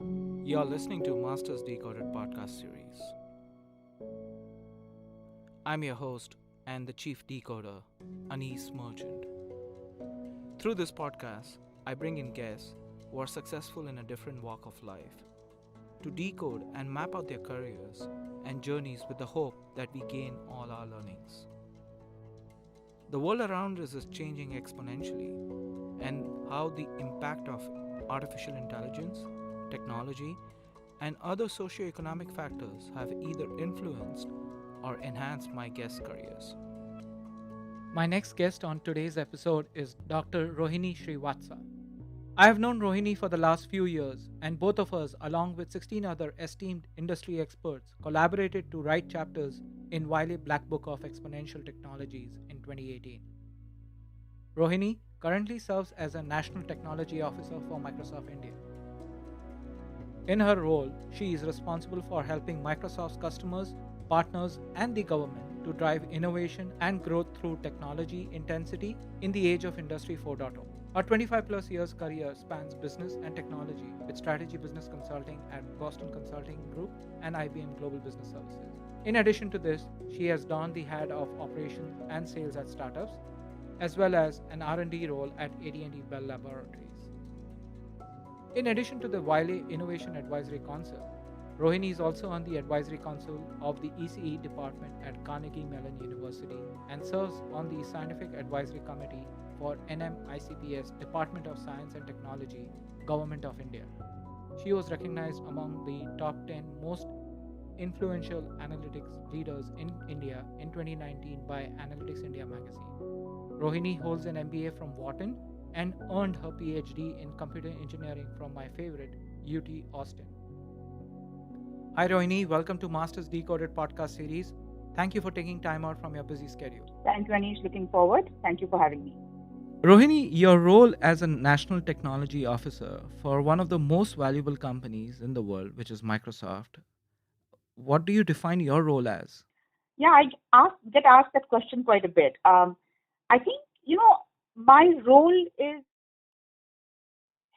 You're listening to Masters Decoded podcast series. I'm your host and the chief decoder, Anis Merchant. Through this podcast, I bring in guests who are successful in a different walk of life to decode and map out their careers and journeys with the hope that we gain all our learnings. The world around us is changing exponentially, and how the impact of artificial intelligence, technology, and other socio-economic factors have either influenced or enhanced my guests' careers. My next guest on today's episode is Dr. Rohini Srivathsa. I have known Rohini for the last few years, and both of us, along with 16 other esteemed industry experts, collaborated to write chapters in Wiley Black Book of Exponential Technologies in 2018. Rohini currently serves as a National Technology Officer for Microsoft India. In her role, she is responsible for helping Microsoft's customers, partners, and the government to drive innovation and growth through technology intensity in the age of Industry 4.0. Her 25 plus years career spans business and technology with strategy business consulting at Boston Consulting Group and IBM Global Business Services. In addition to this, she has donned the hat of operations and sales at startups, as well as an R&D role at AT&T Bell Laboratories. In addition to the Wiley Innovation Advisory Council, Rohini is also on the Advisory Council of the ECE department at Carnegie Mellon University and serves on the Scientific Advisory Committee for NM-ICPS Department of Science and Technology, Government of India. She was recognized among the top 10 most influential analytics leaders in India in 2019 by Analytics India magazine. Rohini holds an MBA from Wharton and earned her PhD in computer engineering from my favorite, UT Austin. Hi Rohini, welcome to Masters Decoded podcast series. Thank you for taking time out from your busy schedule. Thank you, Anish. Looking forward. Thank you for having me. Rohini, your role as a National Technology Officer for one of the most valuable companies in the world, which is Microsoft, what do you define your role as? Yeah, get asked that question quite a bit. I think, my role is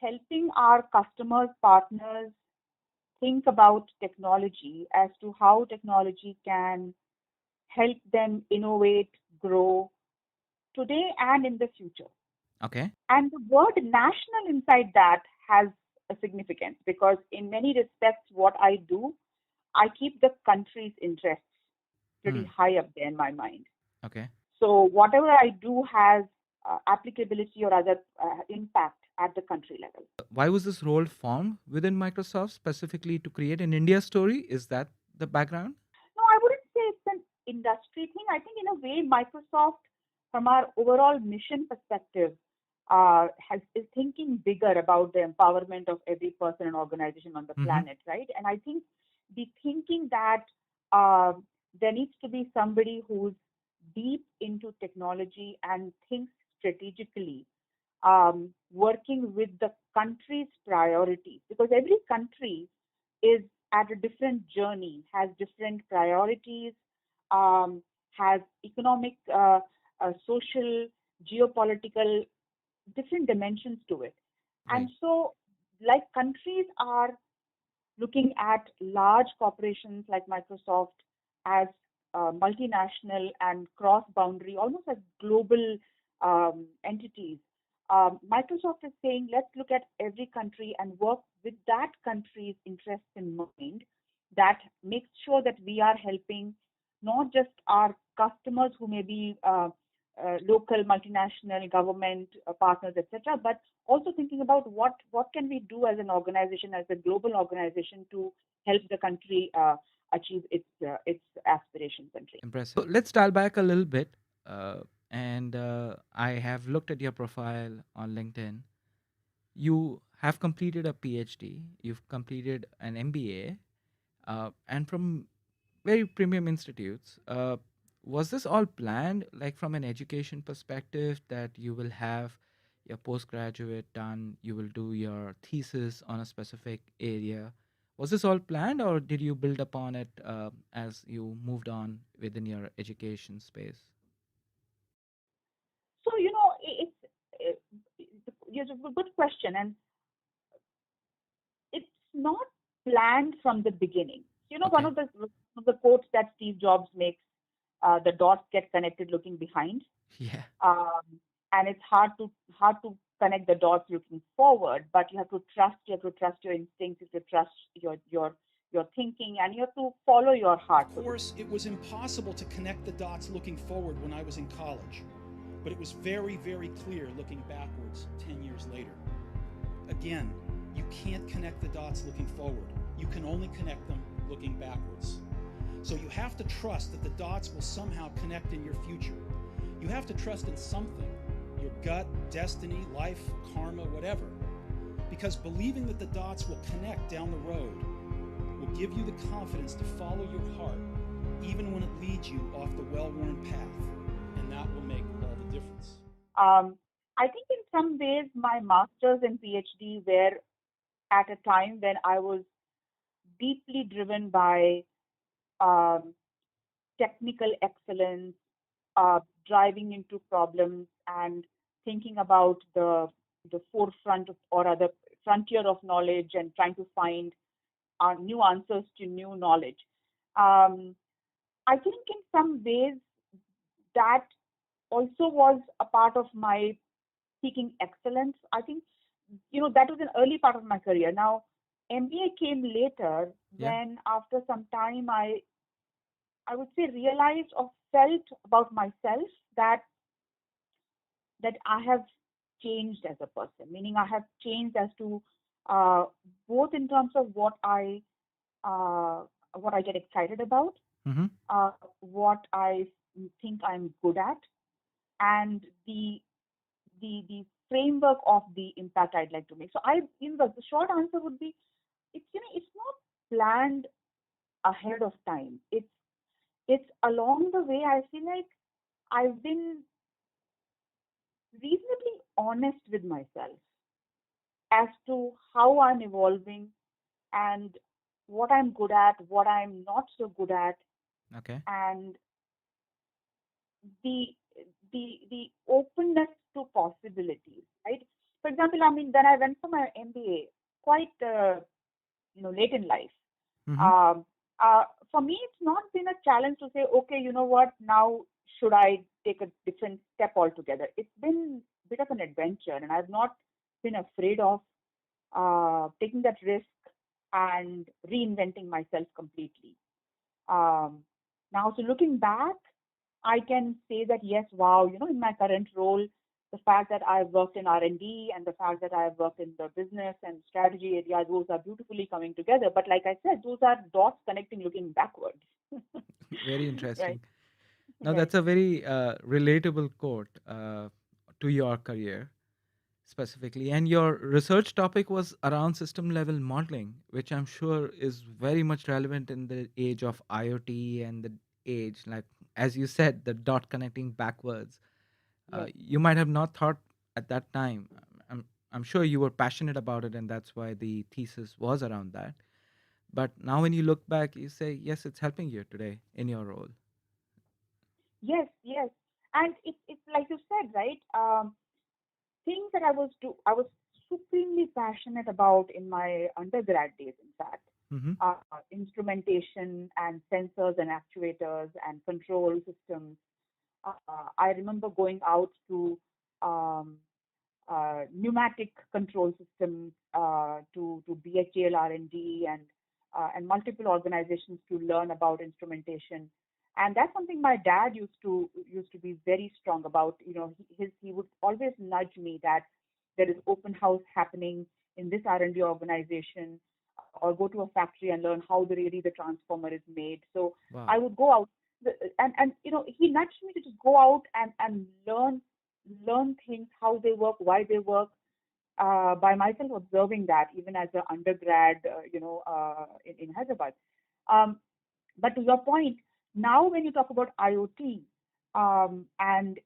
helping our customers, partners think about technology as to how technology can help them innovate, grow today and in the future. Okay. And the word national inside that has a significance because, in many respects, what I do, I keep the country's interests pretty high up there in my mind. Okay. So whatever I do has applicability or other impact at the country level. Why was this role formed within Microsoft specifically to create an India story? Is that the background? No, I wouldn't say it's an industry thing. I think in a way, Microsoft, from our overall mission perspective, is thinking bigger about the empowerment of every person and organization on the planet, right? And I think the thinking that there needs to be somebody who's deep into technology and thinks strategically, working with the country's priorities, because every country is at a different journey, has different priorities, has economic, social, geopolitical, different dimensions to it. Right. And so, like countries are looking at large corporations like Microsoft as multinational and cross-boundary, almost as global entities. Microsoft is saying, let's look at every country and work with that country's interests in mind. That makes sure that we are helping not just our customers who may be local, multinational, government partners, etc., but also thinking about what can we do as an organization, as a global organization, to help the country achieve its aspirations and dreams. Impressive. So let's dial back a little bit. And I have looked at your profile on LinkedIn. You have completed a PhD, you've completed an MBA, and from very premium institutes. Was this all planned, like from an education perspective, that you will have your postgraduate done, you will do your thesis on a specific area? Was this all planned, or did you build upon it as you moved on within your education space? So it's a good question, and it's not planned from the beginning. One Okay. of the quotes that Steve Jobs makes, the dots get connected looking behind, Yeah. um, and it's hard to connect the dots looking forward. But you have to trust your instincts, you have to trust your thinking, and you have to follow your heart. Of course, it was impossible to connect the dots looking forward when I was in college, but it was very, very clear looking backwards 10 years later. Again, you can't connect the dots looking forward. You can only connect them looking backwards. So you have to trust that the dots will somehow connect in your future. You have to trust in something, your gut, destiny, life, karma, whatever. Because believing that the dots will connect down the road will give you the confidence to follow your heart, even when it leads you off the well-worn path. And that will make all the difference. Um, I think in some ways my master's and PhD were at a time when I was deeply driven by um, technical excellence, driving into problems and thinking about the forefront of, or other frontier of knowledge, and trying to find new answers to new knowledge. Um, I think in some ways that also was a part of my seeking excellence. I think that was an early part of my career. Now, MBA came later, Yeah. when after some time I would say realized or felt about myself that I have changed as a person, meaning I have changed as to uh, both in terms of uh, what I get excited about, Mm-hmm. what I think I'm good at, and the framework of the impact I'd like to make. So the short answer would be, it's not planned ahead of time. It's along the way. I feel like I've been reasonably honest with myself as to how I'm evolving, and what I'm good at, what I'm not so good at, Okay. and the the openness to possibilities, right? For example, I mean, when I went for my MBA, quite late in life, Mm-hmm. um, for me, it's not been a challenge to say, okay, you know what, now should I take a different step altogether? It's been a bit of an adventure, and I've not been afraid of taking that risk and reinventing myself completely. Um, Now, so looking back, I can say that yes, wow, in my current role, the fact that I've worked in R&D, and the fact that I've worked in the business and strategy area, those are beautifully coming together. But like I said, those are dots connecting looking backwards. Very Right, interesting. Now, right. that's a very relatable quote to your career specifically. And your research topic was around system level modeling, which I'm sure is very much relevant in the age of IoT and the age, like, as you said, the dot connecting backwards. Yes. You might have not thought at that time. I'm sure you were passionate about it, and that's why the thesis was around that. But now, when you look back, you say, yes, it's helping you today in your role. Yes, yes. And it's like you said, right? Things that I was supremely passionate about in my undergrad days, in fact. Mm-hmm. Instrumentation and sensors and actuators and control systems. I remember going out to um, pneumatic control systems, to BHEL R&D, and multiple organizations to learn about instrumentation. And that's something my dad used to be very strong about. He would always nudge me that there is open house happening in this R&D organization, or go to a factory and learn how the transformer is made. So Wow. I would go out, and he nudged me to just go out and learn things, how they work, why they work, by myself observing that, even as an undergrad, in Hyderabad. Um, but to your point, now when you talk about IoT, and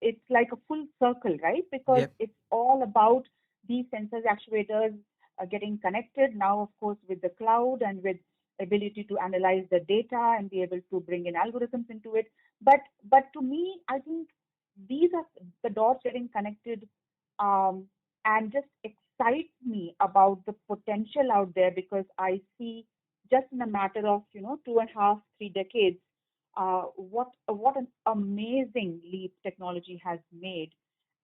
it's like a full circle, right? Because Yep. it's all about these sensors, actuators getting connected now, of course, with the cloud, and with ability to analyze the data and be able to bring in algorithms into it. But to me, I think these are the dots getting connected, um, and just excites me about the potential out there, because I see just in a matter of 2.5, 3 decades, what an amazing leap technology has made.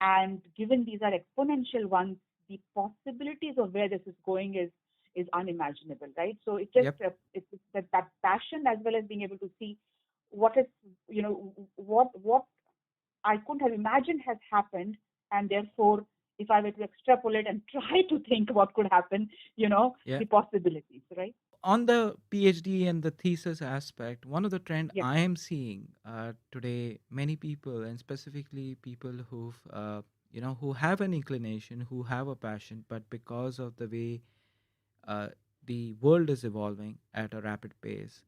And given these are exponential ones, the possibilities of where this is going is unimaginable, right? So it's just Yep. it's that passion, as well as being able to see what is what I couldn't have imagined has happened, and therefore, if I were to extrapolate and try to think what could happen, Yeah. the possibilities, right? On the PhD and the thesis aspect, one of the trend Yes. I am seeing today, many people, and specifically people who have an inclination, who have a passion, but because of the way uh, the world is evolving at a rapid pace,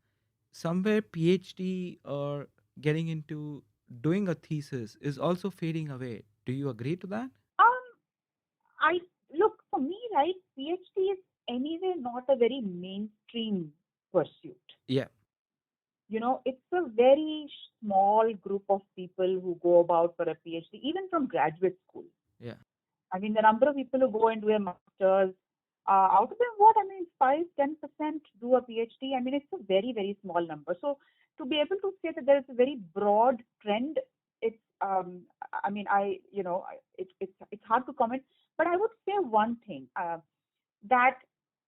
somewhere PhD or getting into doing a thesis is also fading away. Do you agree to that? Um, I look, for me, right? PhD is anyway not a very mainstream pursuit. Yeah. It's a very small group of people who go about for a PhD, even from graduate school. Yeah. I mean, the number of people who go and do a master's, out of them, what I mean, 5-10% do a PhD. I mean, it's a very, very small number. So to be able to say that there is a very broad trend, it's, I mean, it's hard to comment. But I would say one thing, that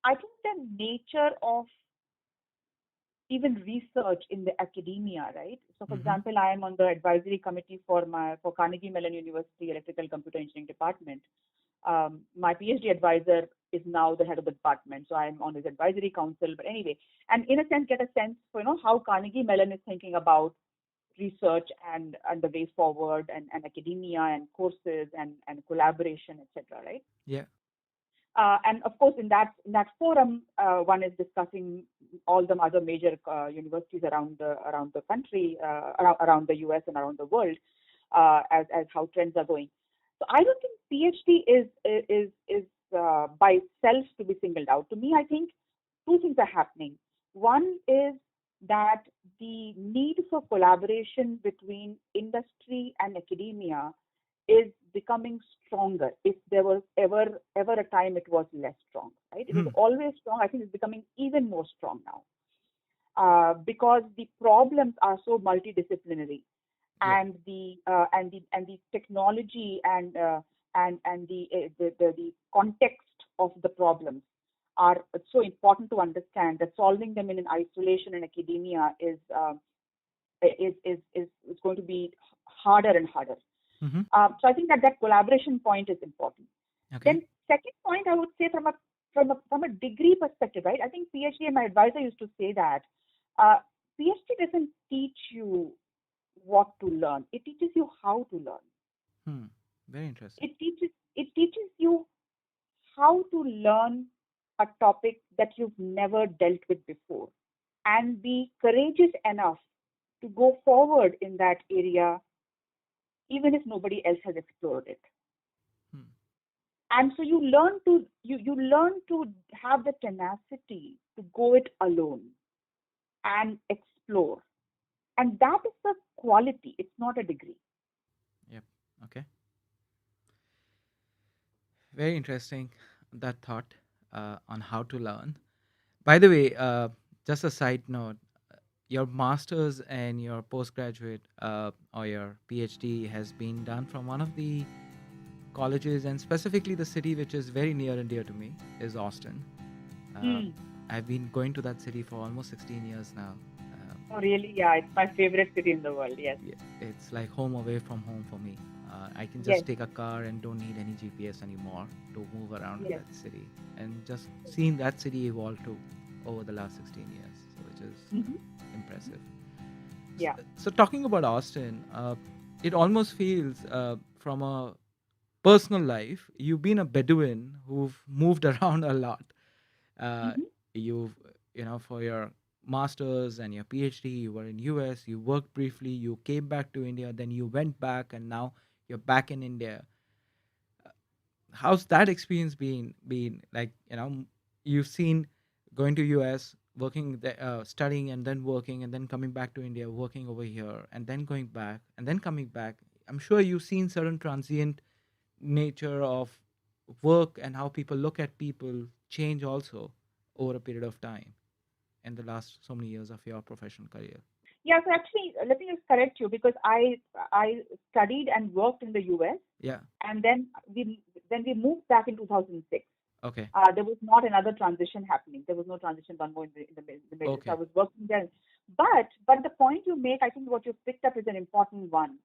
I think the nature of even research in the academia, right? So, for Mm-hmm. example, I am on the advisory committee for Carnegie Mellon University Electrical Computer Engineering Department. My PhD advisor is now the head of the department, so I'm on his advisory council. But anyway, and in a sense, get a sense for how Carnegie Mellon is thinking about research and the way forward, and academia and courses and collaboration, etc. Right? Yeah. And of course, in that forum, one is discussing all the other major universities around the country, around the U.S. and around the world, as how trends are going. So I don't think PhD is by itself to be singled out. To me, I think two things are happening. One is that the need for collaboration between industry and academia is becoming stronger. If there was ever a time it was less strong, right? It was Hmm. always strong. I think it's becoming even more strong now, because the problems are so multidisciplinary, Yeah. and the technology and the context of the problems are so important to understand that solving them in isolation in academia is going to be harder and harder. Mm-hmm. So I think that collaboration point is important. Okay. Then second point, I would say from a degree perspective, right? I think PhD, and my advisor used to say that uh, PhD doesn't teach you what to learn; it teaches you how to learn. Hmm. Very interesting. It teaches you how to learn a topic that you've never dealt with before, and be courageous enough to go forward in that area, even if nobody else has explored it. Hmm. And so you learn to have the tenacity to go it alone and explore, and that is the quality. It's not a degree. Yep. Okay. Very interesting, that thought on how to learn. By the way, just a side note, your master's and your postgraduate or your PhD has been done from one of the colleges, and specifically the city which is very near and dear to me is Austin. Uh, Hmm. I've been going to that city for almost 16 years now. Oh, really? Yeah, it's my favorite city in the world. Yes. Yeah, it's like home away from home for me. I can Yes. just take a car and don't need any GPS anymore to move around in Yes. that city. And just seeing that city evolve too over the last 16 years, so which is Hmm. impressive. Yeah. So talking about Austin, it almost feels from a personal life, you've been a Bedouin who've moved around a lot. Uh, Hmm. you've, for your masters and your PhD, you were in US, you worked briefly, you came back to India, then you went back, and now you're back in India. How's that experience been like? You've seen going to US, working there, studying, and then working, and then coming back to India, working over here, and then going back, and then coming back. I'm sure you've seen certain transient nature of work and how people look at people change also over a period of time in the last so many years of your professional career? Yeah, so actually, let me just correct you because I studied and worked in the US, Yeah. and then we moved back in 2006. Okay. There was not another transition happening. There was no transition done more in the middle. So I Okay. was working there. But the point you make, I think what you picked up is an important one.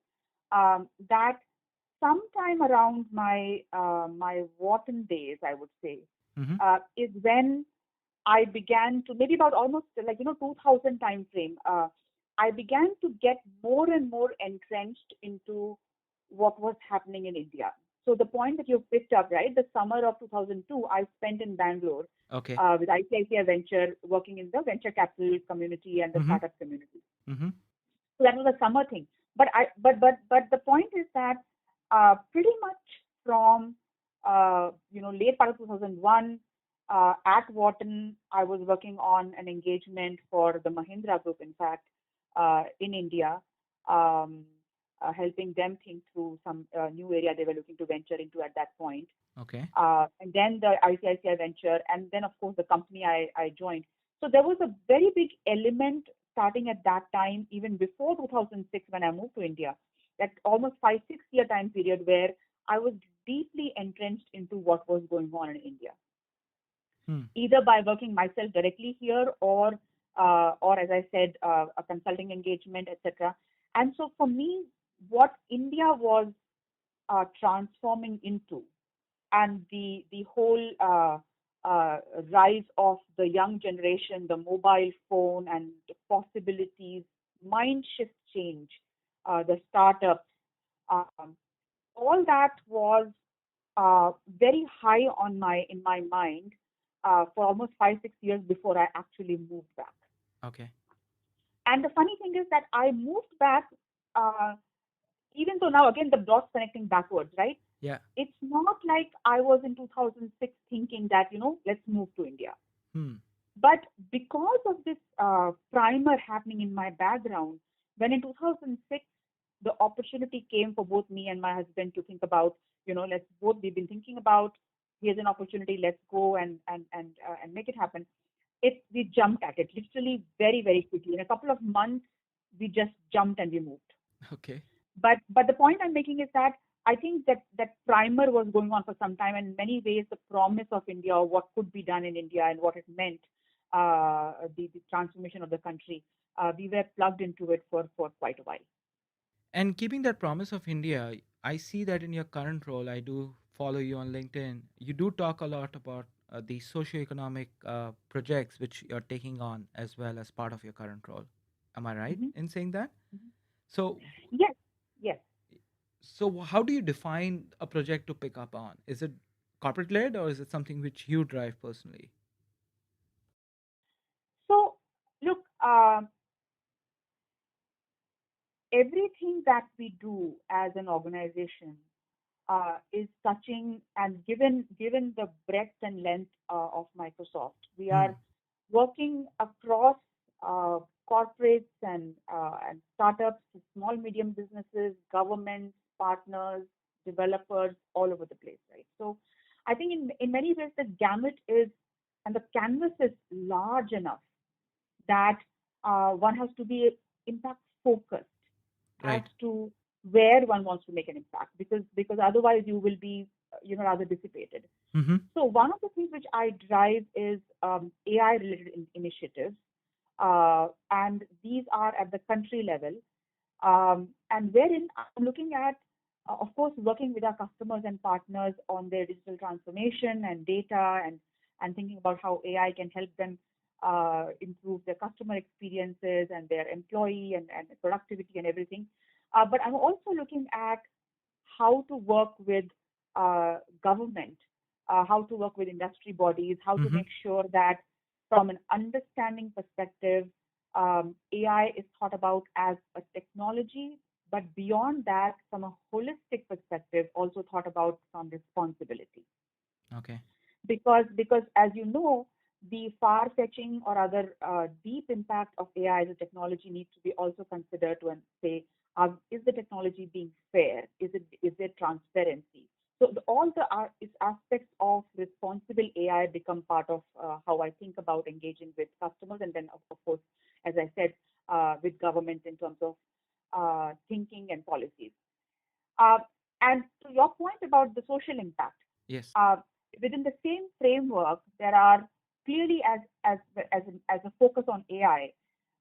That sometime around my Wharton days, I would say, Mm-hmm. is when I began to, maybe about almost like 2000 time frame. I began to get more and more entrenched into what was happening in India. So the point that you picked up, right? The summer of 2002, I spent in Bangalore Okay. with ICICI Venture, working in the venture capital community and the Mm-hmm. startup community. Mm-hmm. So that was a summer thing. But the point is that pretty much from late part of 2001 at Wharton, I was working on an engagement for the Mahindra Group, in fact, in India, um, helping them think through some new area they were looking to venture into at that point. Okay. And then the ICICI venture, and then of course the company I joined. So there was a very big element starting at that time, even before 2006 when I moved to India, that almost 5-6 year time period where I was deeply entrenched into what was going on in India, Hmm. either by working myself directly here or as I said, a consulting engagement, etc. And so for me, what India was transforming into, and the whole rise of the young generation, the mobile phone and the possibilities, mind shift change, the startups, um, all that was very high in my mind for almost 5-6 years before I actually moved back. Okay. And the funny thing is that I moved back, uh, even though now again the dots connecting backwards, right? Yeah. It's not like I was in 2006 thinking that, let's move to India. Hmm. But because of this primer happening in my background, when in 2006 the opportunity came for both me and my husband to think about, we've been thinking about, here's an opportunity, let's go and make it happen. We jumped at it literally very, very quickly. In a couple of months, we just jumped and we moved. Okay. But the point I'm making is that I think that primer was going on for some time, and in many ways the promise of India, or what could be done in India and what it meant, the transformation of the country, we were plugged into it for quite a while. And keeping that promise of India, I see that in your current role, I do follow you on LinkedIn. You do talk a lot about the socioeconomic projects which you're taking on as well as part of your current role. Am I right Hmm. in saying that? Hmm. So, Yes, yes. how do you define a project to pick up on? Is it corporate led or is it something which you drive personally? So look, everything that we do as an organization is touching, and given the breadth and length of Microsoft, we Hmm. are working across uh, corporates and startups, small medium businesses, governments, partners, developers, all over the place, right? So I think in many ways the gamut is, and the canvas is large enough that one has to be impact focused as Right. to where one wants to make an impact, because otherwise you will be rather dissipated. Mm-hmm. So one of the things which I drive is AI related initiatives, and these are at the country level, and wherein I'm looking at, of course, working with our customers and partners on their digital transformation and data, and thinking about how AI can help them improve their customer experiences and their employee and productivity and everything. But I'm also looking at how to work with government, how to work with industry bodies, how to Mm-hmm. make sure that from an understanding perspective, AI is thought about as a technology, but beyond that, from a holistic perspective, also thought about from responsibility. Okay. Because as you know, the far-fetching or other deep impact of AI as a technology needs to be also considered to and say, is the technology being fair? Is there transparency? So all the aspects of responsible AI become part of how I think about engaging with customers, and then of course, as I said, with governments in terms of thinking and policies. Uh, and to your point about the social impact, Yes. uh, within the same framework, there are clearly as a focus on AI.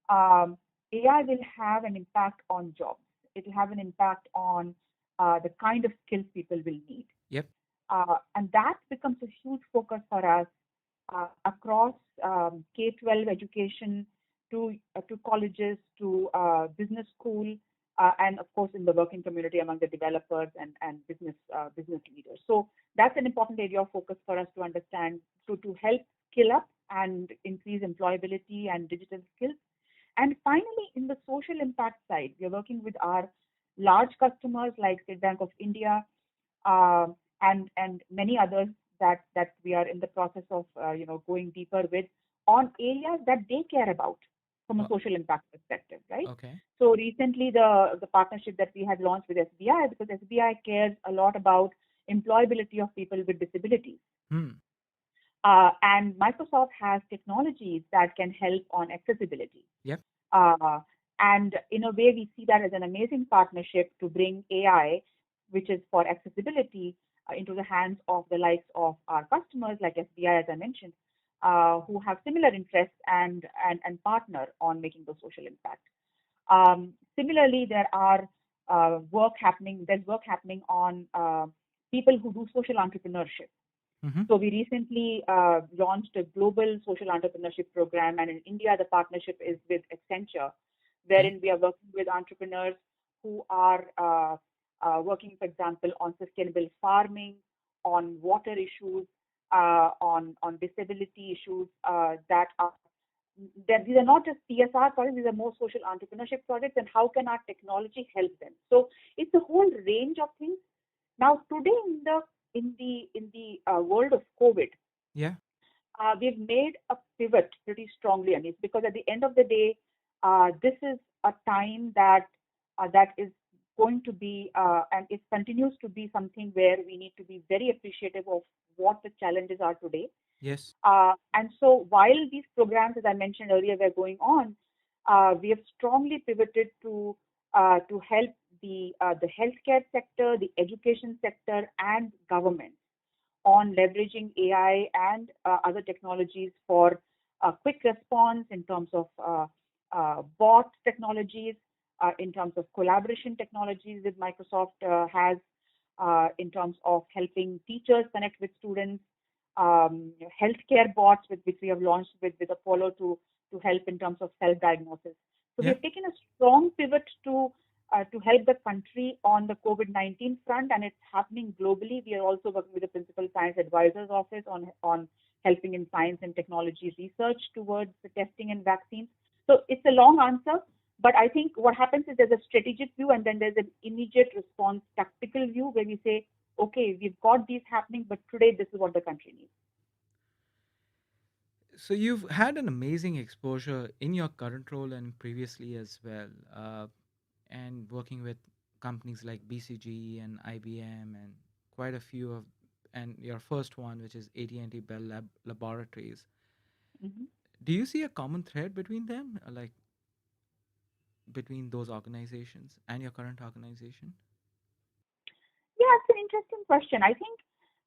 AI will have an impact on jobs. It will have an impact on the kind of skills people will need. Yep. And that becomes a huge focus for us across K-12 education to colleges to business school and of course in the working community among the developers and business leaders. So that's an important area of focus for us to understand to help skill up and increase employability and digital skills. And finally, in the social impact side, we are working with our large customers like State Bank of India, uh, and many others that we are in the process of going deeper with on areas that they care about from a Oh, social impact perspective, right? okay. So recently, the partnership that we had launched with SBI, because SBI cares a lot about employability of people with disabilities. Hmm. And Microsoft has technologies that can help on accessibility. Yep. Uh, and in a way, we see that as an amazing partnership to bring AI, which is for accessibility, into the hands of the likes of our customers, like SBI, as I mentioned, who have similar interests and partner on making the social impact. Similarly, there are there's work happening on people who do social entrepreneurship. Mm-hmm. So we recently launched a global social entrepreneurship program, and in India, the partnership is with Accenture, Okay. wherein we are working with entrepreneurs who are working, for example, on sustainable farming, on water issues, on disability issues that are that these are not just CSR projects; these are more social entrepreneurship projects. And how can our technology help them? So it's a whole range of things. Now, today in the world of COVID, Yeah. we've made a pivot pretty strongly, Anis, because at the end of the day, this is a time that is going to be and it continues to be something where we need to be very appreciative of what the challenges are today. Yes. And so while these programs, as I mentioned earlier, were going on, we have strongly pivoted to help the healthcare sector, the education sector, and government on leveraging AI and other technologies for quick response in terms of bot technologies, in terms of collaboration technologies that Microsoft has, in terms of helping teachers connect with students, healthcare bots which we have launched with Apollo to help in terms of self-diagnosis. So we Yeah. have taken a strong pivot to help the country on the COVID-19 front, and it's happening globally. We are also working with the Principal Science Advisor's Office on helping in science and technology research towards the testing and vaccines. So it's a long answer, but I think what happens is there's a strategic view and then there's an immediate response tactical view where we say, okay, we've got these happening, but today this is what the country needs. So you've had an amazing exposure in your current role and previously as well, and working with companies like BCG and IBM and quite a few of, and your first one, which is AT&T Bell Laboratories. Mm-hmm. Do you see a common thread between them, like between those organizations and your current organization? Yeah, it's an interesting question. I think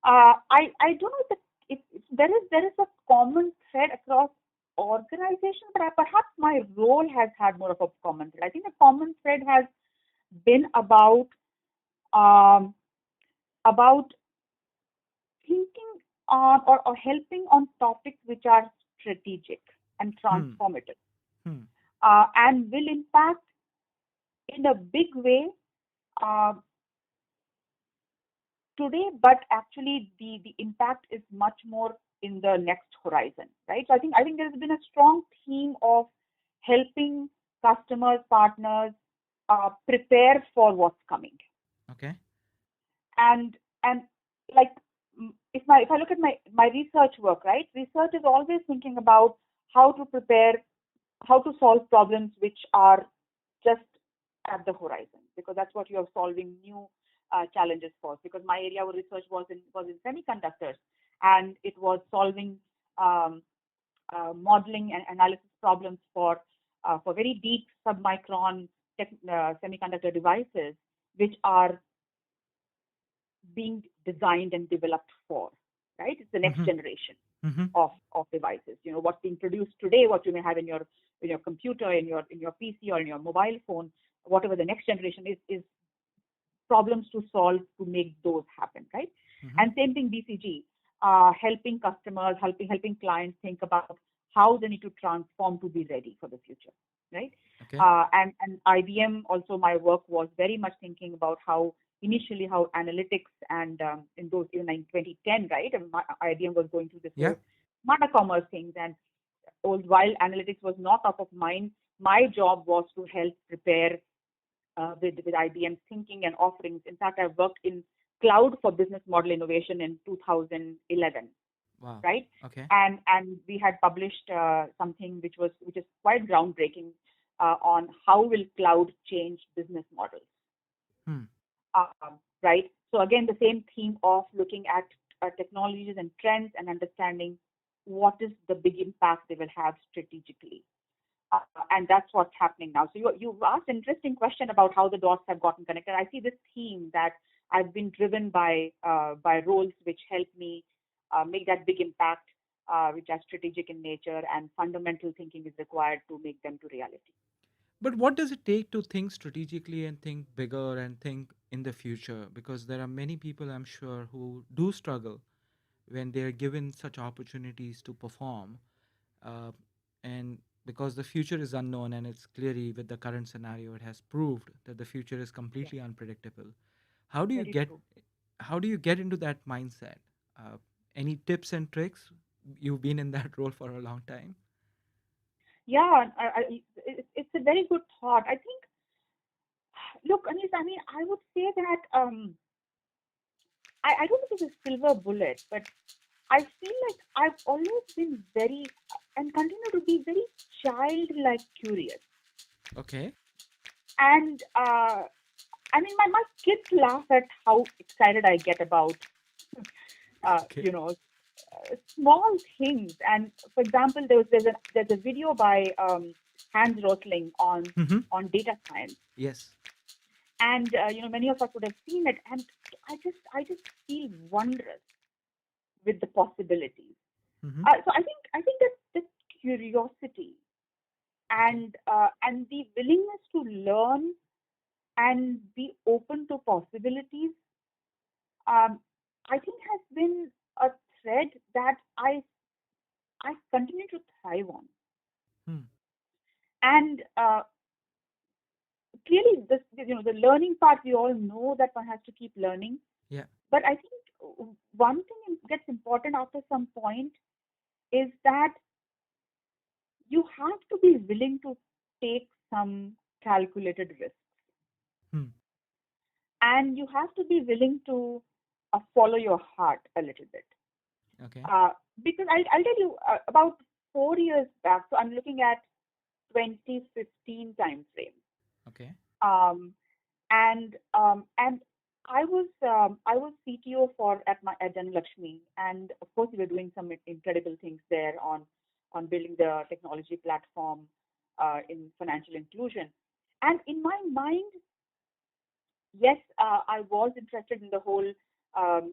I don't know if there is a common thread across organizations, but perhaps my role has had more of a common thread. I think the common thread has been um, about thinking on or helping on topics which are strategic and Hmm. transformative, Hmm. and will impact in a big way uh, today, but actually the impact is much more in the next horizon, right? So I think there has been a strong theme of helping customers, partners prepare for what's coming, Okay. and like if I look at my research work, right? Research is always thinking about how to prepare, how to solve problems which are just at the horizon, because that's what you're solving new challenges for us, because my area of research was in semiconductors, and it was solving um, modeling and analysis problems for very deep submicron semiconductor devices, which are being designed and developed for, right? It's the next generation of devices. What's being produced today, what you may have in your computer, in your PC, or in your mobile phone, whatever the next generation is problems to solve to make those happen, right? And same thing, BCG, helping customers, helping clients think about how they need to transform to be ready for the future, right? Okay. And IBM also, my work was very much thinking about how initially how analytics and in those, even in 2010, right? IBM was going through this whole smart commerce things, and while analytics was not top of mind, my job was to help prepare with IBM's thinking and offerings. In fact, I worked in cloud for business model innovation in 2011. Wow. Right? Okay. And we had published something which is quite groundbreaking on how will cloud change business models. Right? So again, the same theme of looking at technologies and trends and understanding what is the big impact they will have strategically. And that's what's happening now. So you asked an interesting question about how the dots have gotten connected. I see this theme that I've been driven by roles which help me make that big impact, which are strategic in nature, and fundamental thinking is required to make them to reality. But what does it take to think strategically and think bigger and think in the future? Because there are many people, I'm sure, who do struggle when they're given such opportunities to perform. Uh, and because the future is unknown, and it's clearly with the current scenario, it has proved that the future is completely unpredictable. How do you Very get true. into that mindset? Any tips and tricks? You've been in that role for a long time. Yeah, it's a very good thought. I think, look, Anis, I mean, I would say that I don't think it's a silver bullet, but I feel like I've always been very, and continue to be very childlike curious. Okay. And I mean, my kids laugh at how excited I get about, Okay. small things. And for example, there's a video by Hans Rosling on data science, Yes. and many of us would have seen it. And I just feel wondrous with the possibilities. So I think that the curiosity and the willingness to learn and be open to possibilities, I think has been a thread that I continue to thrive on. And clearly, the learning part, we all know that one has to keep learning. Yeah. But I think one thing gets important after some point is that you have to be willing to take some calculated risks. And you have to be willing to follow your heart a little bit. Okay. Because I'll tell you, about 4 years back, so I'm looking at 2015 time frame. Okay. And I was CTO at Dhanalakshmi, and of course we were doing some incredible things there on building the technology platform in financial inclusion. And in my mind, yes, I was interested in the whole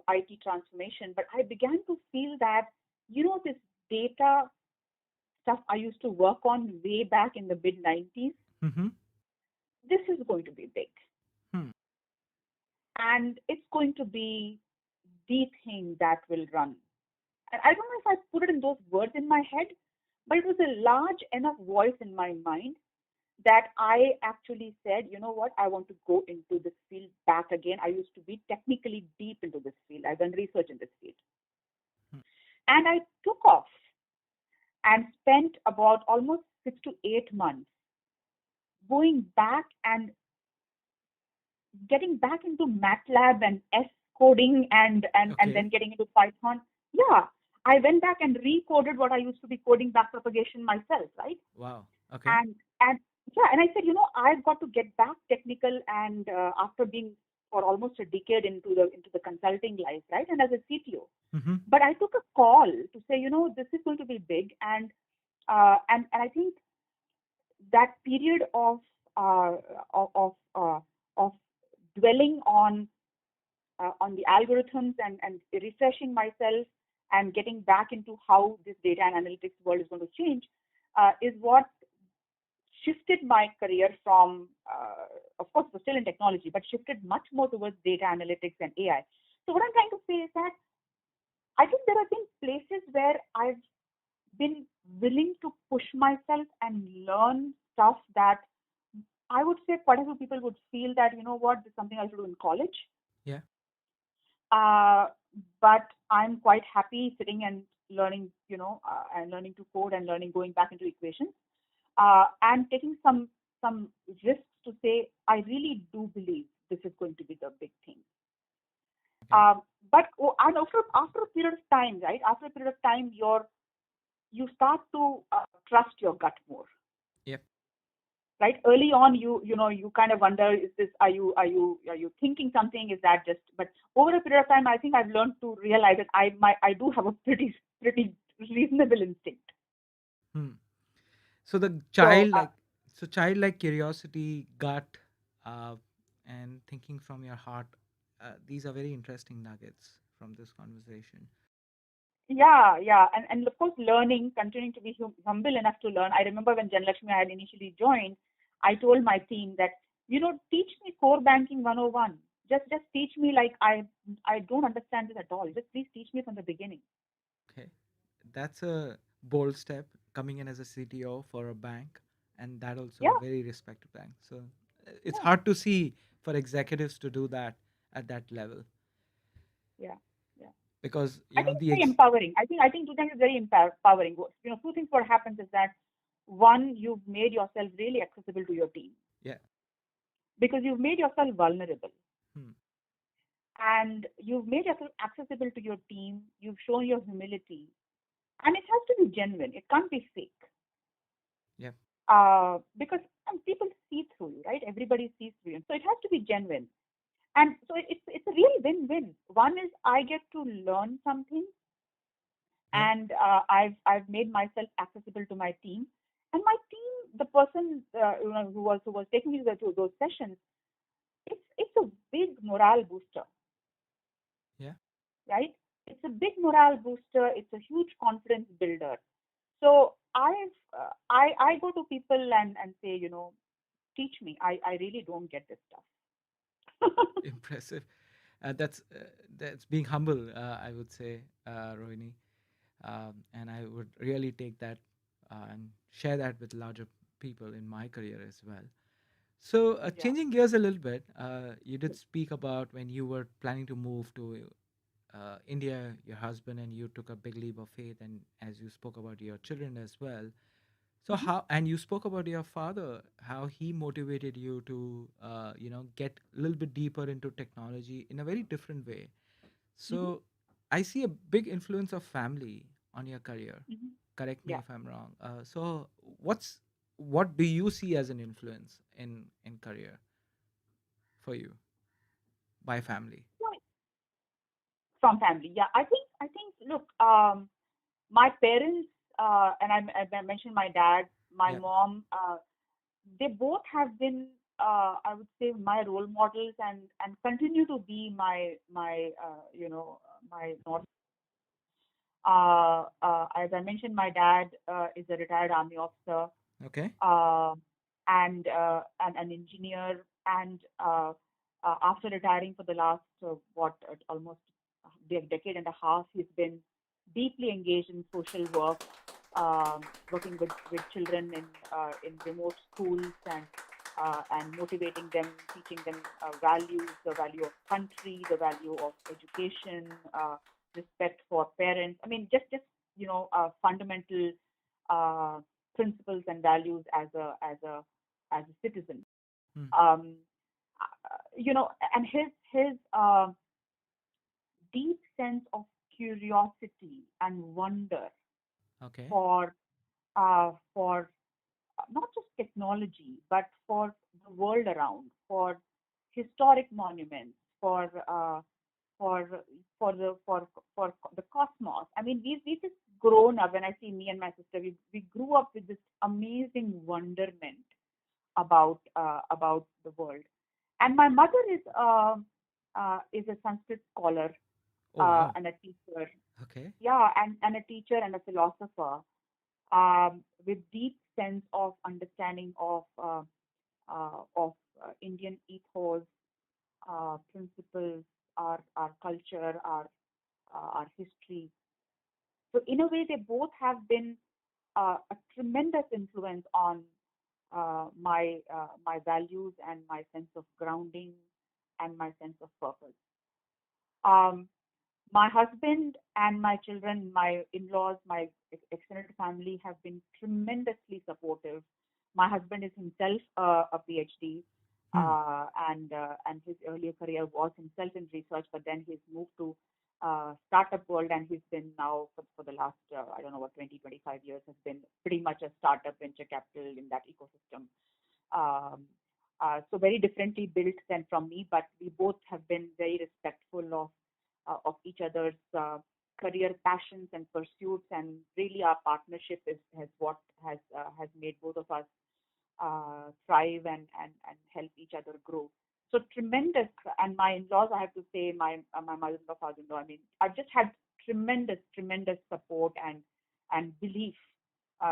IT transformation, but I began to feel that this data stuff I used to work on way back in the mid 90s. This is going to be big. And it's going to be the thing that will run. And I don't know if I put it in those words in my head, but it was a large enough voice in my mind that I actually said, you know what, I want to go into this field back again. I used to be technically deep into this field. I've done research in this field. And I took off and spent about almost 6 to 8 months going back and getting back into MATLAB and S coding and then getting into Python. Yeah, I went back and recoded what I used to be coding backpropagation myself, right? Wow. Okay. And I said, I've got to get back technical, and after being for almost a decade into the consulting life, right? And as a CTO. Mm-hmm. But I took a call to say, this is going to be big, and I think that period of uh, of uh, of dwelling on the algorithms and refreshing myself and getting back into how this data and analytics world is going to change is what shifted my career from, of course, was still in technology, but shifted much more towards data analytics and AI. So what I'm trying to say is that I think there have been places where I've been willing to push myself and learn stuff that I would say quite a few people would feel that, this is something I should do in college. Yeah. But I'm quite happy sitting and learning, and learning to code and going back into equations, and taking some risks to say, I really do believe this is going to be the big thing. Okay. And after a period of time, right? After a period of time, you start to trust your gut more. Yep. Right, early on, you kind of wonder, is this, are you thinking something, is that just, but over a period of time, I think I've learned to realize that I do have a pretty reasonable instinct. So the childlike curiosity, gut, uh, and thinking from your heart, these are very interesting nuggets from this conversation. Yeah, and of course, continuing to be humble enough to learn. I remember when Janlakshmi had initially joined, I told my team that, teach me core banking 101. Just teach me, like, I don't understand this at all. Just please teach me from the beginning. Okay, that's a bold step, coming in as a CTO for a bank, and that also a Yeah, very respected bank. So it's yeah, hard to see for executives to do that at that level, yeah, yeah. because I think it's the very empowering. I think two things is very empowering. Two things. What happens is that, one, you've made yourself really accessible to your team yeah. because you've made yourself vulnerable, Hmm. and you've made yourself accessible to your team. You've shown your humility, and it has to be genuine. It can't be fake. Yeah. Because people see through you, right? Everybody sees through you, so it has to be genuine. And so it's a real win-win. One is I get to learn something, Yeah. and I've made myself accessible to my team, and my team, the person who was taking me to those sessions, it's a big morale booster, Yeah. right? It's a big morale booster. It's a huge confidence builder. So I go to people and say, teach me. I really don't get this stuff. Impressive. That's being humble, I would say, Rohini. And I would really take that and share that with larger people in my career as well. So, Yeah. changing gears a little bit, you did speak about when you were planning to move to India, your husband and you took a big leap of faith, and as you spoke about your children as well. So Mm-hmm. how, and you spoke about your father, how he motivated you to, get a little bit deeper into technology in a very different way. Mm-hmm. So I see a big influence of family on your career. Mm-hmm. Correct me Yeah. if I'm wrong. So what do you see as an influence in career for you by family? No, from family. Yeah. I think. Look, my parents, and I mentioned my dad, my Yeah. mom. They both have been, I would say, my role models, and continue to be my north. As I mentioned, my dad is a retired army officer, Okay. uh, and an engineer, and after retiring for the last almost a decade and a half, he's been deeply engaged in social work, working with children in remote schools, and motivating them, teaching them values, the value of country, the value of education, respect for parents. I mean, just fundamental uh, principles and values as a citizen. Hmm. Um, and his deep sense of curiosity and wonder Okay. for not just technology, but for the world around, for historic monuments, for for the for the cosmos. I mean, we've just grown up. When I see me and my sister, we grew up with this amazing wonderment about the world. And my mother is a Sanskrit scholar Oh, wow. and a teacher. Okay. Yeah, and a teacher and a philosopher with deep sense of understanding of Indian ethos, principles, our culture, our history. So in a way, they both have been a tremendous influence on my values and my sense of grounding and my sense of purpose. Um, my husband and my children, my in-laws, my extended family have been tremendously supportive. My husband is himself a PhD, Hmm. and his earlier career was himself in research, but then he's moved to startup world, and he's been now for the last I don't know what 20-25 years has been pretty much a startup venture capital in that ecosystem. Um, so very differently built than from me, but we both have been very respectful of each other's career passions and pursuits, and really our partnership has what has made both of us thrive and help each other grow. So tremendous, and my in-laws, I have to say, my mother-in-law, father-in-law. I mean, I've just had tremendous support and belief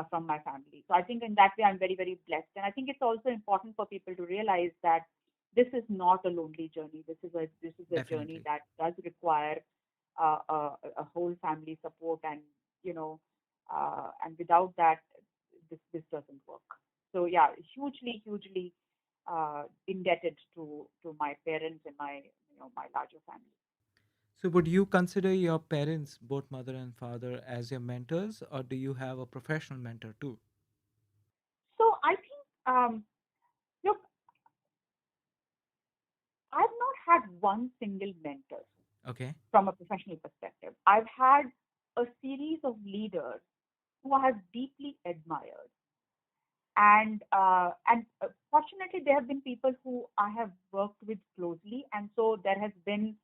from my family. So I think in that way, I'm very blessed, and I think it's also important for people to realize that this is not a lonely journey. This is a journey Definitely. that does require a whole family support, and and without that, this doesn't work. So yeah, hugely indebted to my parents and my larger family. So, would you consider your parents, both mother and father, as your mentors, or do you have a professional mentor too? So I think, look, I've not had one single mentor Okay. from a professional perspective. I've had a series of leaders who I have deeply admired, and fortunately, there have been people who I have worked with closely, and so there has been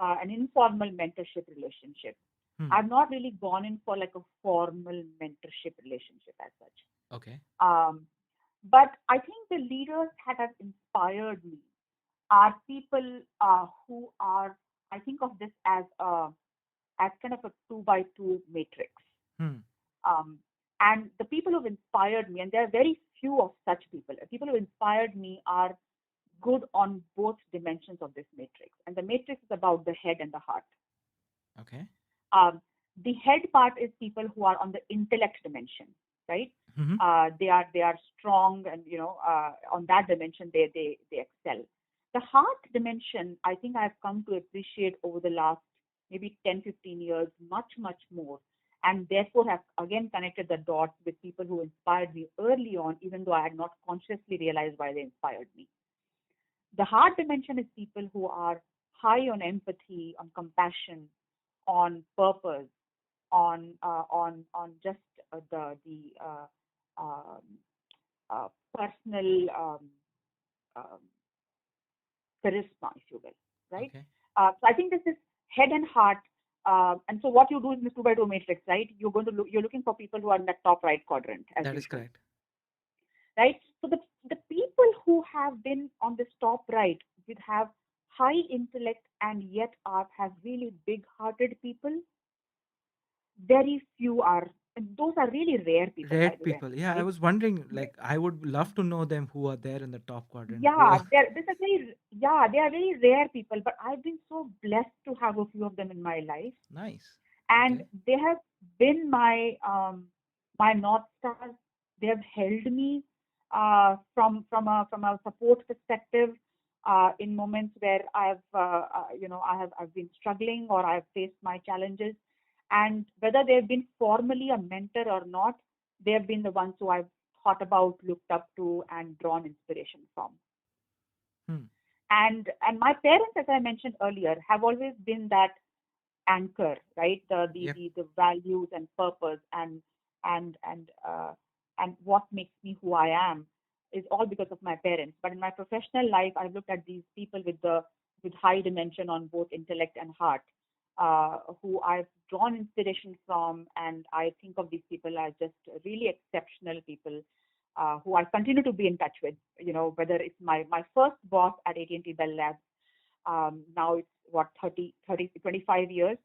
an informal mentorship relationship. Hmm. I've not really gone in for like a formal mentorship relationship as such. Okay. Um, but I think the leaders that have inspired me are people who are, I think of this as kind of a two by two matrix. Hmm. Um, and the people who've inspired me, and there are very few of such people, people who inspired me are good on both dimensions of this matrix. And the matrix is about the head and the heart. Okay. Um, the head part is people who are on the intellect dimension, right? Hmm. They are strong, and on that dimension they excel. The heart dimension, I think I've come to appreciate over the last maybe 10-15 years much more, and therefore have again connected the dots with people who inspired me early on, even though I had not consciously realized why they inspired me. The heart dimension is people who are high on empathy, on compassion, on purpose, on just the um, personal um, charisma, if you will, right? Okay. So I think this is head and heart. And so what you do in this two by two matrix, right? You're looking for people who are in the top right quadrant as That is usual, correct. right? So the people who have been on this top right, with have high intellect and yet have really big hearted people, very few are, and those are really rare people, Rare by the way, people. Yeah, I right? was wondering, like, I would love to know them who are there in the top quadrant. Who Yeah, are they are very rare people, but I've been so blessed to have a few of them in my life, nice. and Okay. they have been my north stars. They have held me from a support perspective in moments where I've been struggling or I've faced my challenges, and whether they've been formally a mentor or not, they have been the ones who I've thought about, looked up to, and drawn inspiration from. Hmm. And my parents, as I mentioned earlier, have always been that anchor, right? Yep. The values and purpose and and what makes me who I am. is all because of my parents. But in my professional life, I've looked at these people with high dimension on both intellect and heart, who I've drawn inspiration from, and I think of these people as just really exceptional people who I continue to be in touch with. Whether it's my first boss at AT&T Bell Labs, now it's what 25 years,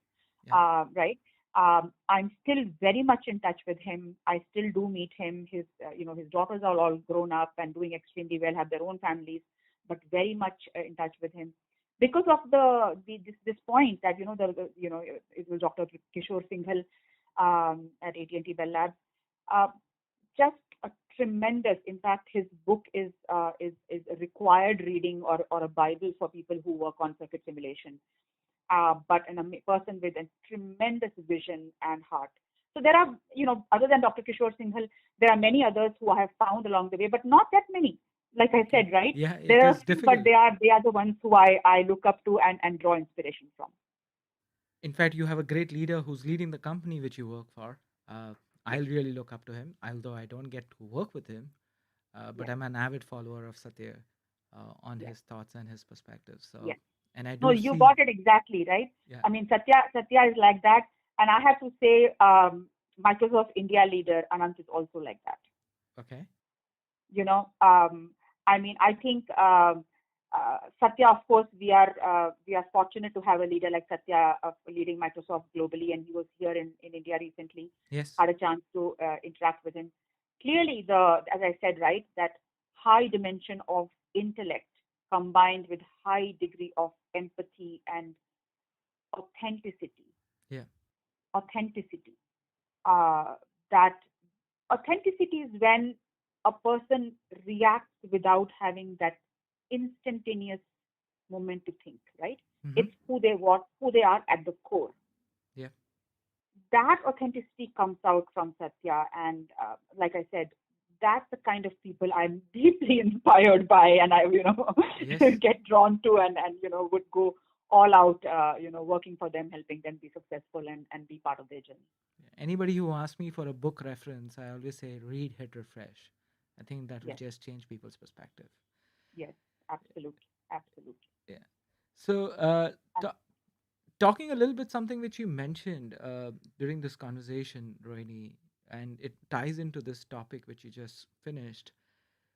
Yeah. right? I'm still very much in touch with him. I still do meet him. His daughters are all grown up and doing extremely well, have their own families, but very much in touch with him because of this point that it was Dr. Kishore Singhal at AT&T Bell Labs. Just a tremendous. In fact, his book is a required reading or a Bible for people who work on circuit simulation. But a person with a tremendous vision and heart. So there are, other than Dr. Kishore Singhal, there are many others who I have found along the way, but not that many. Like I said, right? Yeah, it There are is few, but difficult. they are the ones who I look up to and draw inspiration from. In fact, you have a great leader who's leading the company which you work for. Uh, Yes, I'll really look up to him, although I don't get to work with him. But yes, I'm an avid follower of Satya on yes, his thoughts and his perspectives. So, yes. and I No, do you see, got it exactly right. yeah, I mean, Satya is like that, and I have to say, Microsoft India leader Anant is also like that. okay, you know I mean, I think Satya, of course, we are fortunate to have a leader like Satya leading Microsoft globally, and he was here in India recently. yes, Had a chance to interact with him. Clearly, as I said, right, that high dimension of intellect combined with high degree of empathy and authenticity. yeah, Authenticity. Uh, that authenticity is when a person reacts without having that instantaneous moment to think, right? mm-hmm, It's who they are at the core. yeah, That authenticity comes out from Satya, and like I said, that's the kind of people I'm deeply inspired by, and I, yes. get drawn to, and would go all out, working for them, helping them be successful and be part of their journey. Anybody who asks me for a book reference, I always say read, hit, refresh. I think that will Yes, just change people's perspective. yes, absolutely, absolutely. Yeah. So, And, talking a little bit something which you mentioned during this conversation, Rohini, and it ties into this topic which you just finished,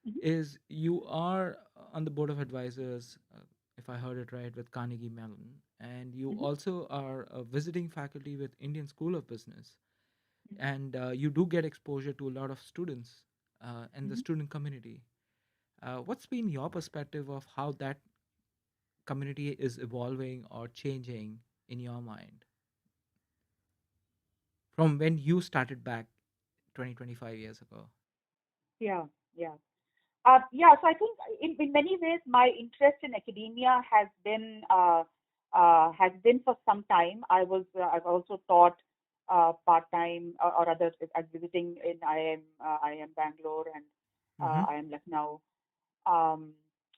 mhm, is you are on the board of advisors, if I heard it right, with Carnegie Mellon, and you mhm, also are a visiting faculty with Indian School of Business, mhm, and you do get exposure to a lot of students and the mhm. student community. What's been your perspective of how that community is evolving or changing in your mind from when you started back 20-25 years ago? Yeah, yeah. Yeah, so I think in many ways my interest in academia has been for some time. I've also taught part time or other as visiting in IIM Bangalore and Mm-hmm. IIM Lucknow. Um,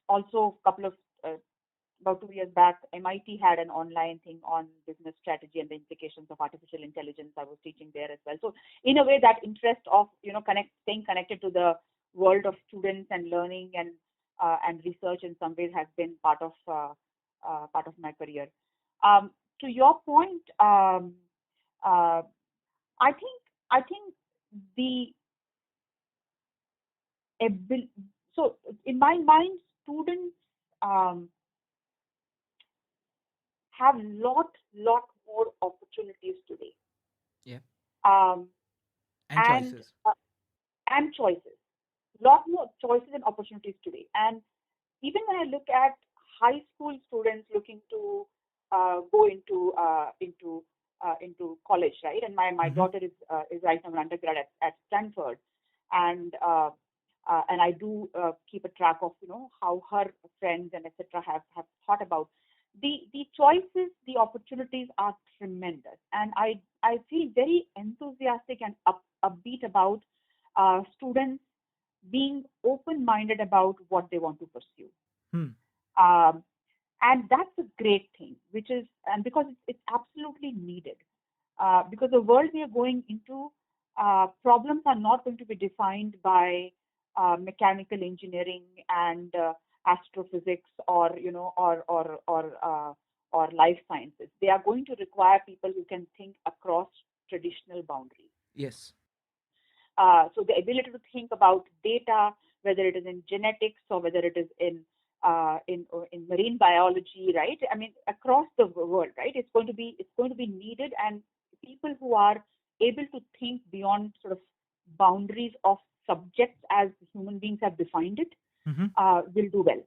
Also, couple of about 2 years back, MIT had an online thing on business strategy and the implications of artificial intelligence. I was teaching there as well. So in a way, that interest of staying connected to the world of students and learning and research in some ways has been part of my career. To your point, uh, I think the so in my mind, students um, have lot more opportunities today, Yeah. um, And and choices. uh, and choices, lot more choices and opportunities today. And even when I look at high school students looking to go into college, right? And my Mm-hmm. daughter is right now an undergrad at Stanford, and and I do keep a track of how her friends and etc. have thought about the choices, the opportunities are tremendous, and I feel very enthusiastic and upbeat about students being open-minded about what they want to pursue. Hmm. Um, and that's a great thing, and because it's absolutely needed. Because the world we are going into, problems are not going to be defined by mechanical engineering and astrophysics, or or life sciences. They are going to require people who can think across traditional boundaries. Yes. So the ability to think about data, whether it is in genetics or whether it is in marine biology, right? I mean, across the world, right? It's going to be needed, and people who are able to think beyond sort of boundaries of subjects as human beings have defined it Mm-hmm. will do well.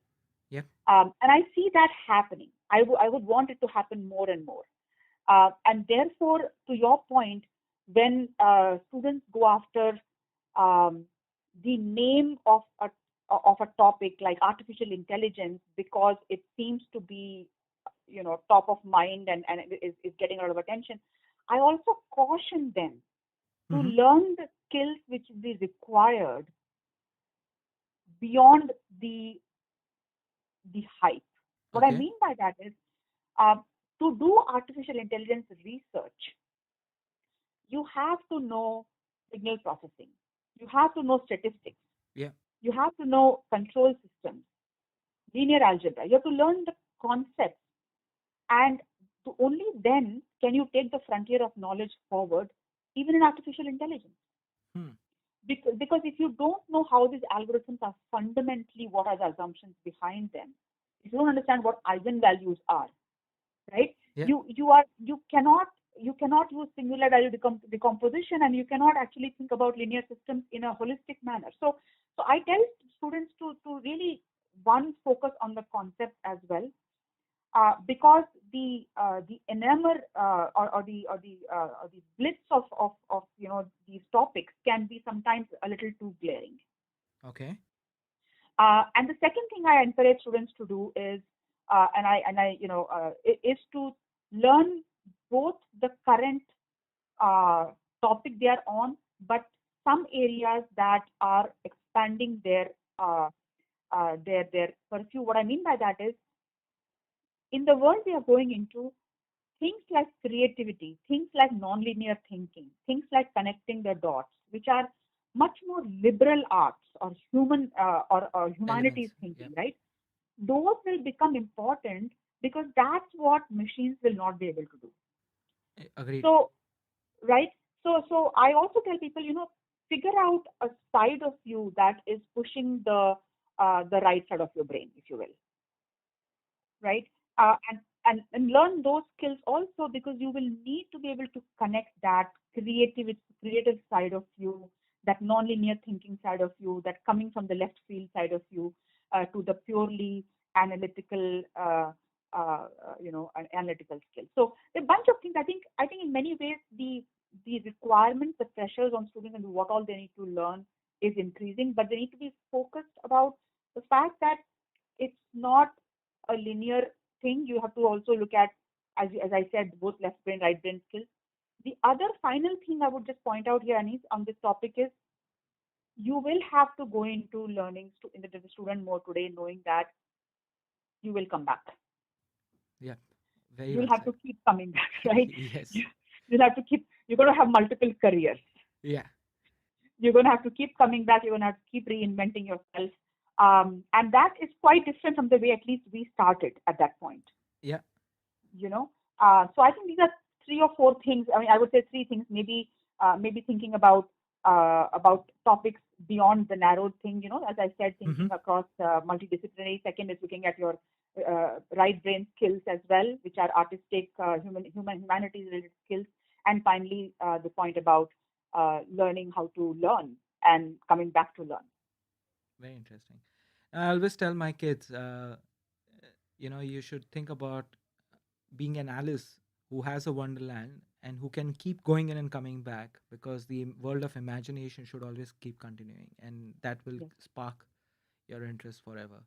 Yep. And I see that happening. I would want it to happen more and more. And therefore, to your point, when students go after um, the name of a topic like artificial intelligence because it seems to be, top of mind, and is getting a lot of attention, I also caution them to Mm-hmm. learn the skills which will be required beyond the hype. What I Okay. mean by that is, uh, to do artificial intelligence research, you have to know signal processing, you have to know statistics, Yeah. you have to know control systems, linear algebra. You have to learn the concepts, and only then can you take the frontier of knowledge forward, even in artificial intelligence. Hmm. Because if you don't know how these algorithms are fundamentally, what are the assumptions behind them, if you don't understand what eigenvalues are, right? Yeah. You cannot use singular value decomposition, and you cannot actually think about linear systems in a holistic manner. So I tell students to really, one, focus on the concept as well, because the enamour or the blitz of these topics can be sometimes a little too glaring. Okay. And the second thing I encourage students to do is, is to learn both the current uh, topic they are on, but some areas that are expanding their purview. What I mean by that is, in the world we are going into, things like creativity, things like nonlinear thinking, things like connecting the dots, which are much more liberal arts or or humanities Elements. Yeah. thinking, right? Those will become important because that's what machines will not be able to do. Agreed. So, right? So I also tell people, figure out a side of you that is pushing the right side of your brain, if you will, right? And learn those skills also, because you will need to be able to connect that creative side of you, that non-linear thinking side of you, that coming from the left field side of you, to the purely analytical, analytical skills. So a bunch of things. I think in many ways the requirements, the pressures on students and what all they need to learn is increasing, but they need to be focused about the fact that it's not a linear thing. You have to also look at, as I said, both left brain, right brain skills. The other final thing I would just point out here, Anis, on this topic is, you will have to go into learning in the student mode today, knowing that you will come back. Yeah. Very You'll well have said. to keep coming back, right? Yes. You, you'll have to keep. You're going to have multiple careers. Yeah. You're going to have to keep coming back. You're going to have to keep reinventing yourself. And that is quite different from the way at least we started at that point. Yeah. you know so I think these are three or four things. I mean, I would say three things. Maybe thinking about topics beyond the narrowed thing, as I said, Mm-hmm. thinking across multidisciplinary. Second is looking at your right brain skills as well, which are artistic, humanities related skills. And finally, the point about learning how to learn and coming back to learn. Very interesting. I always tell my kids, you should think about being an Alice who has a wonderland and who can keep going in and coming back, because the world of imagination should always keep continuing, and that will Yes. spark your interest forever.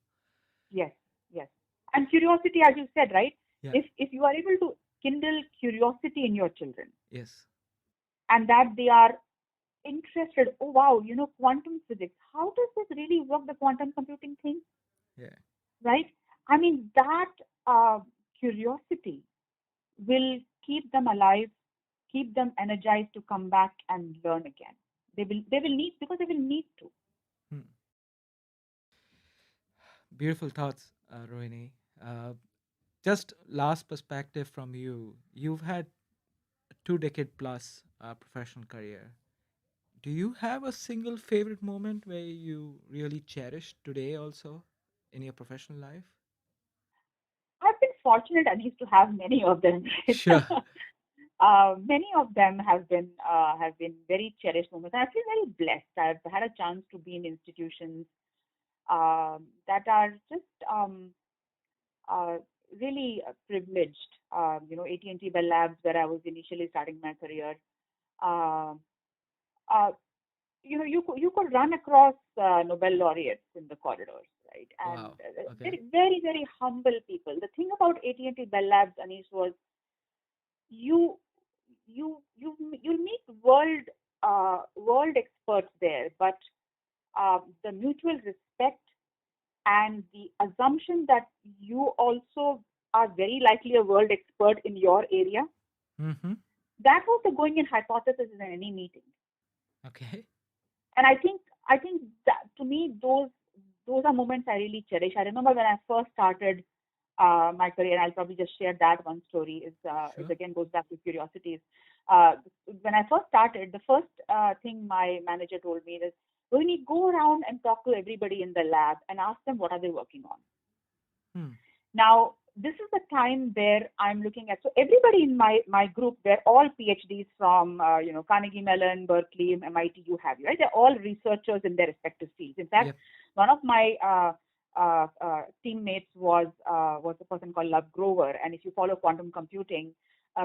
Yes, yes. And curiosity, as you said, right? Yeah. If you are able to kindle curiosity in your children, Yes. and that they are interested, oh wow, quantum physics, how does this really work, the quantum computing thing, Yeah. right? I mean, that curiosity will keep them alive, keep them energized to come back and learn again. They will need, because they will need to. Hmm. Beautiful thoughts, Rohini. Just last perspective from you. You've had a 2 decade plus professional career. Do you have a single favorite moment where you really cherish today also in your professional life? I've been fortunate, at least, to have many of them. Sure. Many of them have been very cherished moments. I feel very blessed. I've had a chance to be in institutions that are just uh, really privileged. AT&T Bell Labs, where I was initially starting my career. Uh, uh, you could run across Nobel laureates in the corridors, right? And Wow. Okay. very, very, very humble people. The thing about AT&T Bell Labs, Anish, was you you'll meet world experts there, but the mutual respect and the assumption that you also are very likely a world expert in your area, Mm-hmm. that was the going in hypothesis in any meeting. Okay. And I think that to me those are moments I really cherish. I remember when I first started my career. I'll probably just share that one story. Is Sure. again goes back to curiosities. Uh, when I first started, the first thing my manager told me is, Rohini, go around and talk to everybody in the lab and ask them what are they working on. Hmm. Now, this is the time where I'm looking at. So everybody in my group, they're all PhDs from Carnegie Mellon, Berkeley, MIT, you have you, right? They're all researchers in their respective fields. In fact, Yep. one of my teammates was a person called Love Grover, and if you follow quantum computing,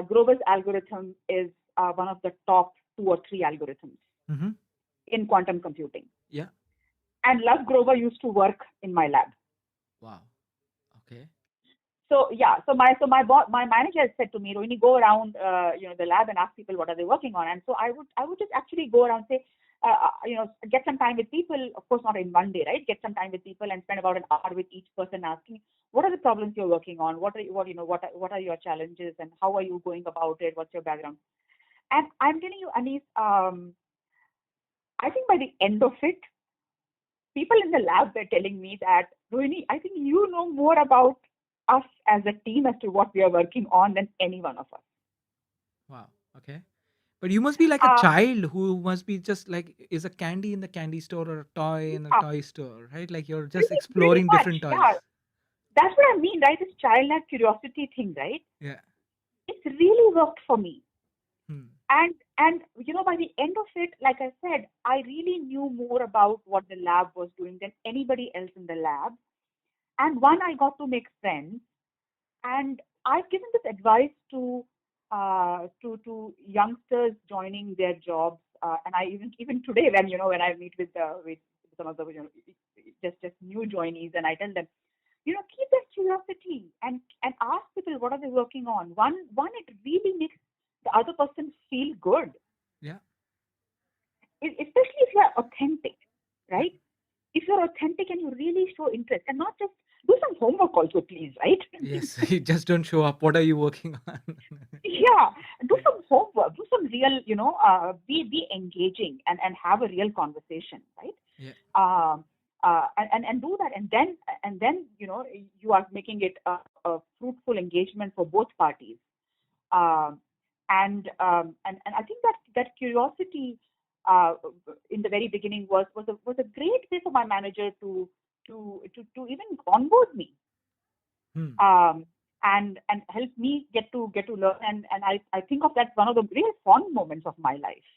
Grover's algorithm is one of the top 2 or 3 algorithms Mm-hmm. in quantum computing. Yeah. And Love Grover used to work in my lab. Wow. Okay. So yeah, my manager had said to me, Rohini, go around the lab and ask people what are they working on. And so I would just actually go around, say, get some time with people. Of course, not in one day, right? Get some time with people and spend about an hour with each person, asking what are the problems you're working on, what are your challenges, and how are you going about it? What's your background? And I'm telling you, Anis, I think by the end of it, people in the lab were telling me that, Rohini, I think you know more about us as a team as to what we are working on than any one of us. Wow. Okay. But you must be like a Uh, child who must be just like is a candy in the candy store or a toy in a yeah, toy store, right? Like you're just pretty exploring much. different Yeah, toys. that's what I mean, right? This childlike curiosity thing, right? Yeah. It's really worked for me. Hmm. And by the end of it, like I said, I really knew more about what the lab was doing than anybody else in the lab. And one, I got to make friends. And I've given this advice to youngsters joining their jobs, and I even today when I meet with some of the just new joinees, and I tell them, keep that curiosity and ask people what are they working on. One, it really makes the other person feel good, Yeah. especially if you are authentic, Yeah. right? If you're authentic and you really show interest, and not just do some homework also, please, right? Yes. You just don't show up. What are you working on? Yeah, do some homework, do some real, be engaging and have a real conversation, right? Yeah. And do that, and then you are making it a fruitful engagement for both parties. Um, and I think that curiosity uh, in the very beginning was a great way for my manager to even onboard me, Hmm. um, and help me get to learn. And I think of that one of the real fond moments of my life,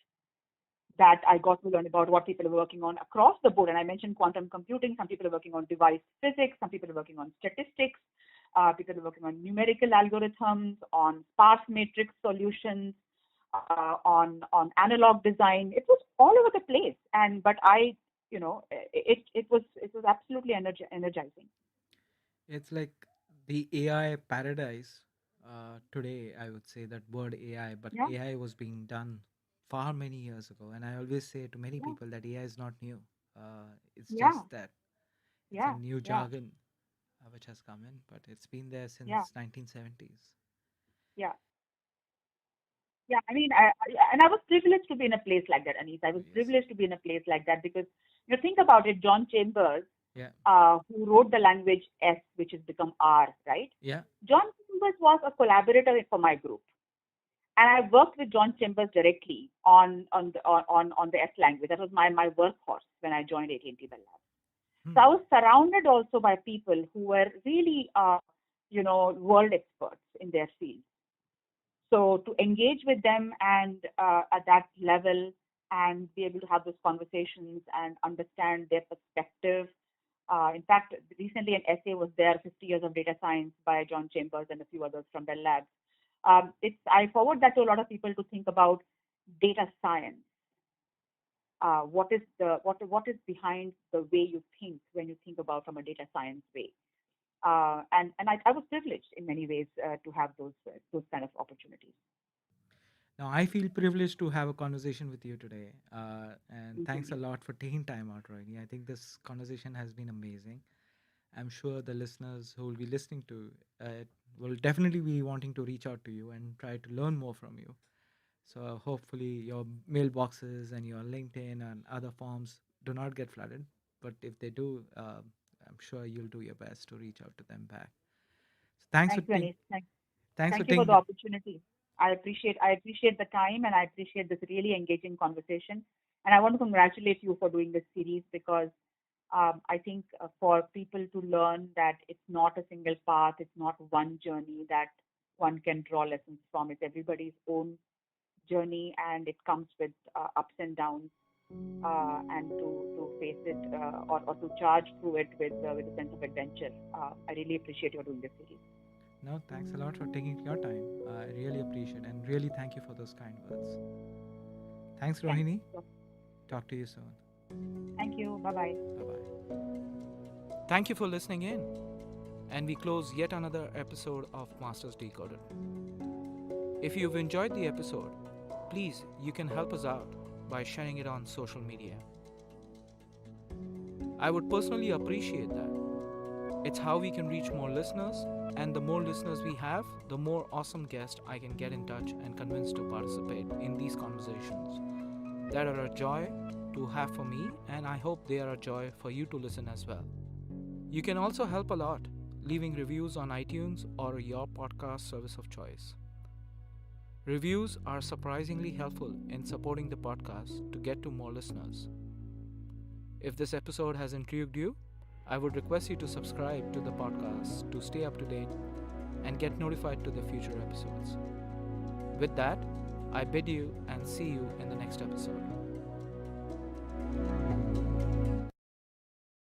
that I got to learn about what people are working on across the board. And I mentioned quantum computing. Some people are working on device physics. Some people are working on statistics. People are working on numerical algorithms, on sparse matrix solutions, on analog design. It was all over the place. But it was absolutely energizing. It's like the AI paradise today, I would say that word AI, but Yeah, AI was being done far many years ago. And I always say to many yeah, people that AI is not new. It's yeah, just that it's a yeah, new yeah, jargon which has come in, but it's been there yeah, since 1970s. yeah. Yeah, I mean, and I was privileged to be in a place like that, Anis. I was Yes. privileged to be in a place like that because, think about it, John Chambers. Yeah. who wrote the language S, which has become R, right? Yeah. John Chambers was a collaborator for my group, and I worked with John Chambers directly on the S language. That was my workhorse when I joined AT&T Bell Labs. So I was surrounded also by people who were really, world experts in their field. So to engage with them and at that level and be able to have those conversations and understand their perspective. In fact, recently an essay was there, 50 Years of Data Science by John Chambers and a few others from Bell Labs. I forward that to a lot of people to think about data science. What is behind the way you think when you think about from a data science way? And I was privileged in many ways to have those kind of opportunities. Now, I feel privileged to have a conversation with you today. And thanks a Mhm. lot for taking time out, Rohini. I think this conversation has been amazing. I'm sure the listeners who will be listening to it will definitely be wanting to reach out to you and try to learn more from you. So hopefully your mailboxes and your LinkedIn and other forms do not get flooded. But if they do, I'm sure you'll do your best to reach out to them back. So Thank you, Anis. thanks for Thank you for taking the the opportunity. I appreciate the time and I appreciate this really engaging conversation. And I want to congratulate you for doing this series because I think for people to learn that it's not a single path, it's not one journey that one can draw lessons from. It's everybody's own journey and it comes with ups and downs. And to face it or to charge through it with a sense of adventure. I really appreciate your doing this series. No, thanks a lot for taking your time. I really appreciate it and really thank you for those kind words. Thanks, Thanks. Rohini. Talk to you soon. Thank you. Bye-bye. Bye-bye. Thank you for listening in. And we close yet another episode of Masters Decoded. If you've enjoyed the episode, please, you can help us out by sharing it on social media. I would personally appreciate that. It's how we can reach more listeners, and the more listeners we have, the more awesome guests I can get in touch and convince to participate in these conversations that are a joy to have for me, and I hope they are a joy for you to listen as well. You can also help a lot leaving reviews on iTunes or your podcast service of choice. Reviews are surprisingly helpful in supporting the podcast to get to more listeners. If this episode has intrigued you, I would request you to subscribe to the podcast to stay up to date and get notified to the future episodes. With that, I bid you and see you in the next episode.